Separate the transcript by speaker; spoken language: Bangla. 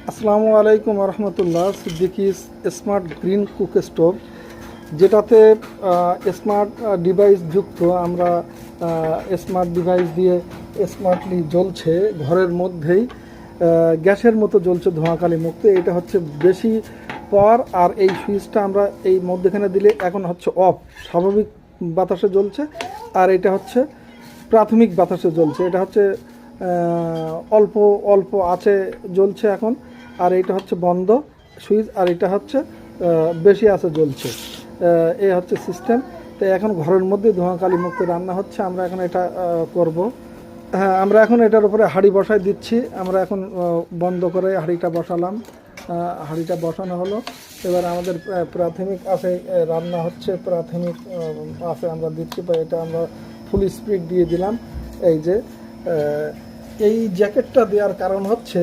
Speaker 1: আসসালামু আলাইকুম রহমতুল্লাহ। সিদ্দিকিস স্মার্ট গ্রিন কুক স্টোভ, যেটাতে স্মার্ট ডিভাইস যুক্ত। আমরা স্মার্ট ডিভাইস দিয়ে স্মার্টলি জ্বলছে, ঘরের মধ্যেই গ্যাসের মতো জ্বলছে, ধোঁয়াকালি মুক্ত। এটা হচ্ছে বেশি পাওয়ার। আর এই সুইচটা আমরা এই মধ্যেখানে দিলে এখন হচ্ছে অফ, স্বাভাবিক বাতাসে জ্বলছে। আর এটা হচ্ছে প্রাথমিক বাতাসে জ্বলছে। এটা হচ্ছে অল্প অল্প আছে জ্বলছে এখন। আর এটা হচ্ছে বন্ধ সুইচ, আর এটা হচ্ছে বেশি আছে জ্বলছে। এই হচ্ছে সিস্টেম। তো এখন ঘরের মধ্যে ধোঁয়াকালি মুক্ত রান্না হচ্ছে। আমরা এখন এটা করব। হ্যাঁ, আমরা এখন এটার উপরে হাঁড়ি বসাই দিচ্ছি। আমরা এখন বন্ধ করে হাঁড়িটা বসালাম। হাঁড়িটা বসানো হলো। এবার আমাদের প্রাথমিক আছে, রান্না হচ্ছে, প্রাথমিক আছে আমরা দিচ্ছি। বা এটা আমরা ফুল স্পিড দিয়ে দিলাম। এই যে এই জ্যাকেটটা দেওয়ার কারণ হচ্ছে